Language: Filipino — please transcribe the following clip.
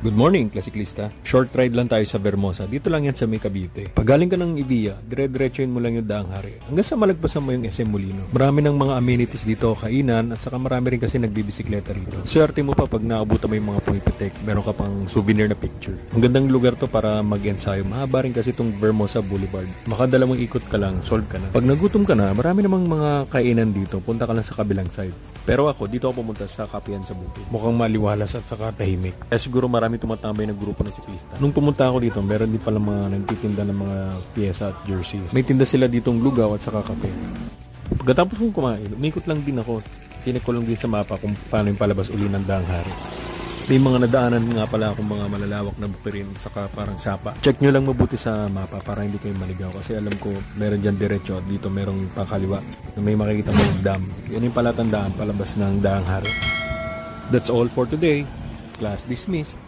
Good morning, klasiklista. Short ride lang tayo sa Vermosa. Dito lang yan sa May Cavite. Pag galing ka ng Evia, dire-diretsuin mo lang yung Daang Hari. Hanggang sa malagpasan mo yung SM Molino. Marami ng mga amenities dito, kainan, at saka marami rin kasi nagbibisikleta rito. Swerte mo pa pag naabutan mo yung mga pumipitek. Meron ka pang souvenir na picture. Ang gandang lugar to para mag-ensayo. Mahaba rin kasi itong Vermosa Boulevard. Makadalawang ikot ka lang, solve ka na. Pag nagutom ka na, marami namang mga kainan dito. Punta ka lang sa kabilang side. Pero ako, dito ako pumunta sa Kapihan sa Bukid. Mukhang maliwalas at saka tahimik. Kaya siguro marami tumatambay ng grupo ng siklista. Nung pumunta ako dito, meron din pala mga nagtitinda ng mga pyesa at jerseys. May tinda sila ditong lugaw at saka kape. Pagkatapos kong kumain, umikot lang din ako. Chinek ko lang din sa mapa kung paano yung palabas uli ng Daang Hari. May mga nadaanan nga pala akong mga malalawak na bukirin at saka parang sapa. Check nyo lang mabuti sa mapa para hindi kayo maligaw kasi alam ko meron dyan diretso at dito merong pakaliwa na may makikita mong dam. Yan yung palatandaan palabas ng Daang Hari. That's all for today. Class dismissed.